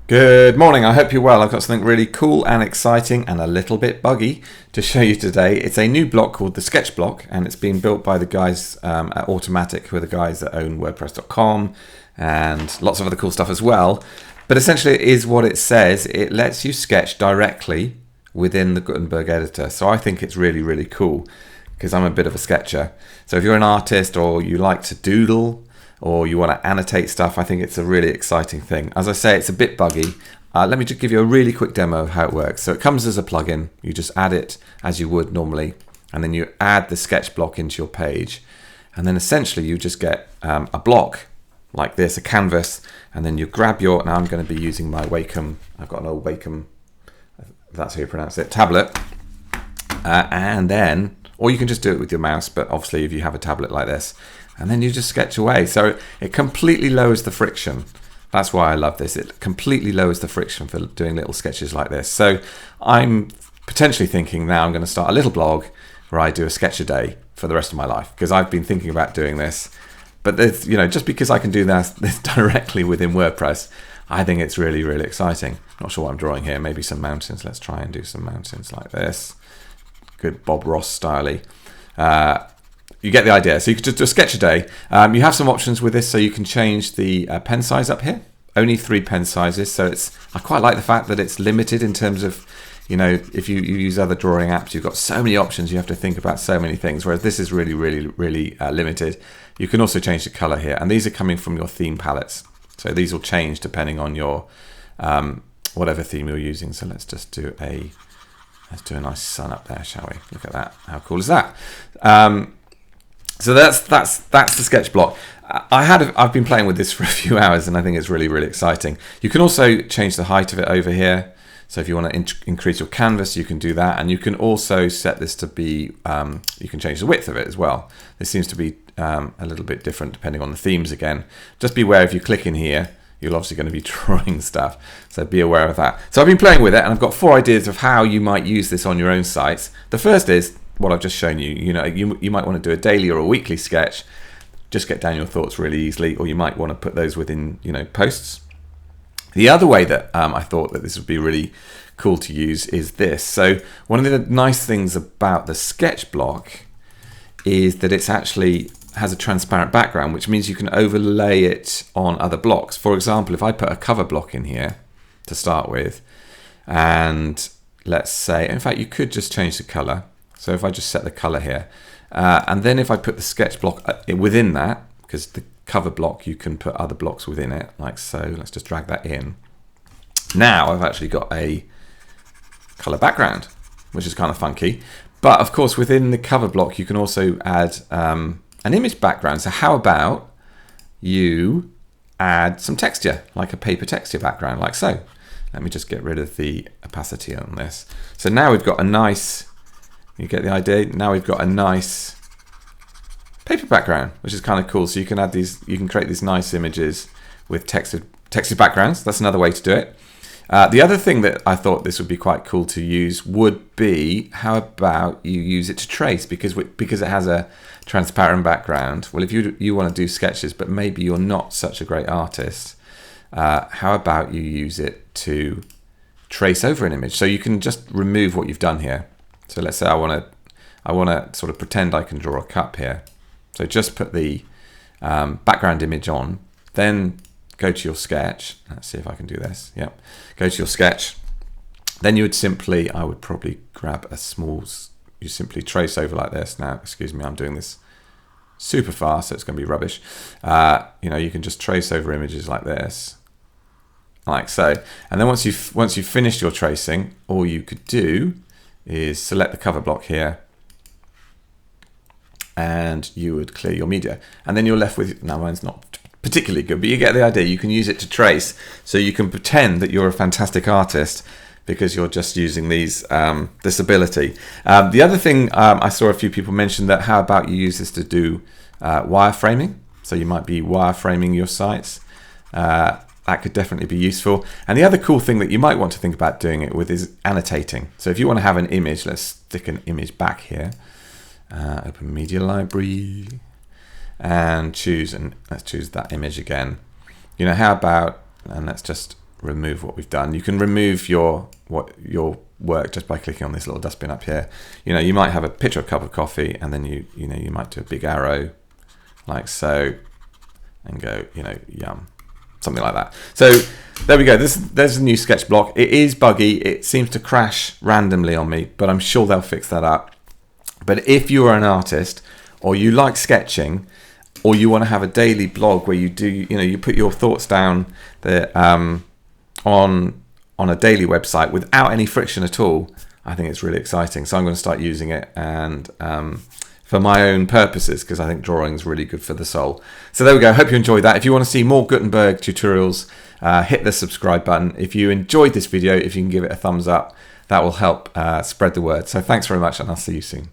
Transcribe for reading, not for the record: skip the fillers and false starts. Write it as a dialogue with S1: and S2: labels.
S1: Good morning, I hope you're well. I've got something really cool and exciting and a little bit buggy to show you today. It's a new block called the Sketch Block, and it's been built by the guys at Automattic, who are the guys that own WordPress.com and lots of other cool stuff as well. But essentially it is what it says. It lets you sketch directly within the Gutenberg editor. So I think it's really, really cool because I'm a bit of a sketcher. So if you're an artist or you like to doodle, or you want to annotate stuff, I think it's a really exciting thing. As I say, it's a bit buggy. Let me just give you a really quick demo of how it works. So it comes as a plugin. You just add it as you would normally, and then you add the sketch block into your page. And then essentially you just get a block like this, a canvas, and then you grab your, now I'm going to be using my Wacom, I've got an old Wacom, if that's how you pronounce it, tablet. And then, or you can just do it with your mouse, but obviously if you have a tablet like this, and then you just sketch away. So it completely lowers the friction. That's why I love this. It completely lowers the friction for doing little sketches like this. So I'm potentially thinking now I'm going to start a little blog where I do a sketch a day for the rest of my life, because I've been thinking about doing this. But there's, you know, just because I can do this directly within WordPress, I think it's really, really exciting. Not sure what I'm drawing here. Maybe some mountains. Let's try and do some mountains like this. Good Bob Ross style-y. You get the idea. So you could just do a sketch a day. You have some options with this, so you can change the pen size up here. Only 3 pen sizes, so I quite like the fact that it's limited in terms of, you know, if you use other drawing apps, you've got so many options, you have to think about so many things, whereas this is really, really, really limited. You can also change the color here, and these are coming from your theme palettes. So these will change depending on your whatever theme you're using. So let's do a nice sun up there, shall we? Look at that. How cool is that? So that's the sketch block. I've been playing with this for a few hours, and I think it's really, really exciting. You can also change the height of it over here. So if you want to increase your canvas, you can do that, and you can also set this to be. You can change the width of it as well. This seems to be a little bit different depending on the themes. Again, just be aware if you click in here, you're obviously going to be drawing stuff. So be aware of that. So I've been playing with it, and I've got 4 ideas of how you might use this on your own sites. The first is what I've just shown you. You know, you might want to do a daily or a weekly sketch, just get down your thoughts really easily, or you might want to put those within, you know, posts. The other way that I thought that this would be really cool to use is this. So one of the nice things about the sketch block is that it's actually has a transparent background, which means you can overlay it on other blocks. For example, if I put a cover block in here to start with, and let's say, in fact, you could just change the color. So if I just set the color here, and then if I put the sketch block within that, because the cover block, you can put other blocks within it, like so. Let's just drag that in. Now I've actually got a color background, which is kind of funky. But of course, within the cover block, you can also add an image background. So how about you add some texture, like a paper texture background, like so. Let me just get rid of the opacity on this. So now we've got a nice, you get the idea? Now we've got a nice paper background, which is kind of cool. So you can add these, you can create these nice images with textured backgrounds. That's another way to do it. The other thing that I thought this would be quite cool to use would be, how about you use it to trace, because it has a transparent background. Well, if you want to do sketches, but maybe you're not such a great artist, how about you use it to trace over an image? So you can just remove what you've done here. So let's say I want to sort of pretend I can draw a cup here. So just put the background image on, then go to your sketch. Let's see if I can do this. Yep. Go to your sketch. Then you would simply, I would probably grab a small, you simply trace over like this. Now, excuse me, I'm doing this super fast, so it's going to be rubbish. You know, you can just trace over images like this, like so. And then once you've finished your tracing, all you could do is select the cover block here, and you would clear your media. And then you're left with, now mine's not particularly good, but you get the idea. You can use it to trace, so you can pretend that you're a fantastic artist because you're just using these this ability. The other thing I saw a few people mention, that how about you use this to do wireframing? So you might be wireframing your sites. That could definitely be useful. And the other cool thing that you might want to think about doing it with is annotating. So if you want to have an image, let's stick an image back here. Open Media Library and choose, and let's choose that image again. You know, how about, and let's just remove what we've done. You can remove your work just by clicking on this little dustbin up here. You know, you might have a picture of a cup of coffee, and then you might do a big arrow like so, and go, you know, yum, something like that. So there we go. There's a new sketch block. It is buggy. It seems to crash randomly on me, but I'm sure they'll fix that up. But if you are an artist, or you like sketching, or you want to have a daily blog where you do, you know, you put your thoughts down there on a daily website without any friction at all, I think it's really exciting. So I'm going to start using it, and for my own purposes, because I think drawing is really good for the soul. So there we go. Hope you enjoyed that. If you want to see more Gutenberg tutorials, hit the subscribe button. If you enjoyed this video, if you can give it a thumbs up, that will help spread the word. So thanks very much, and I'll see you soon.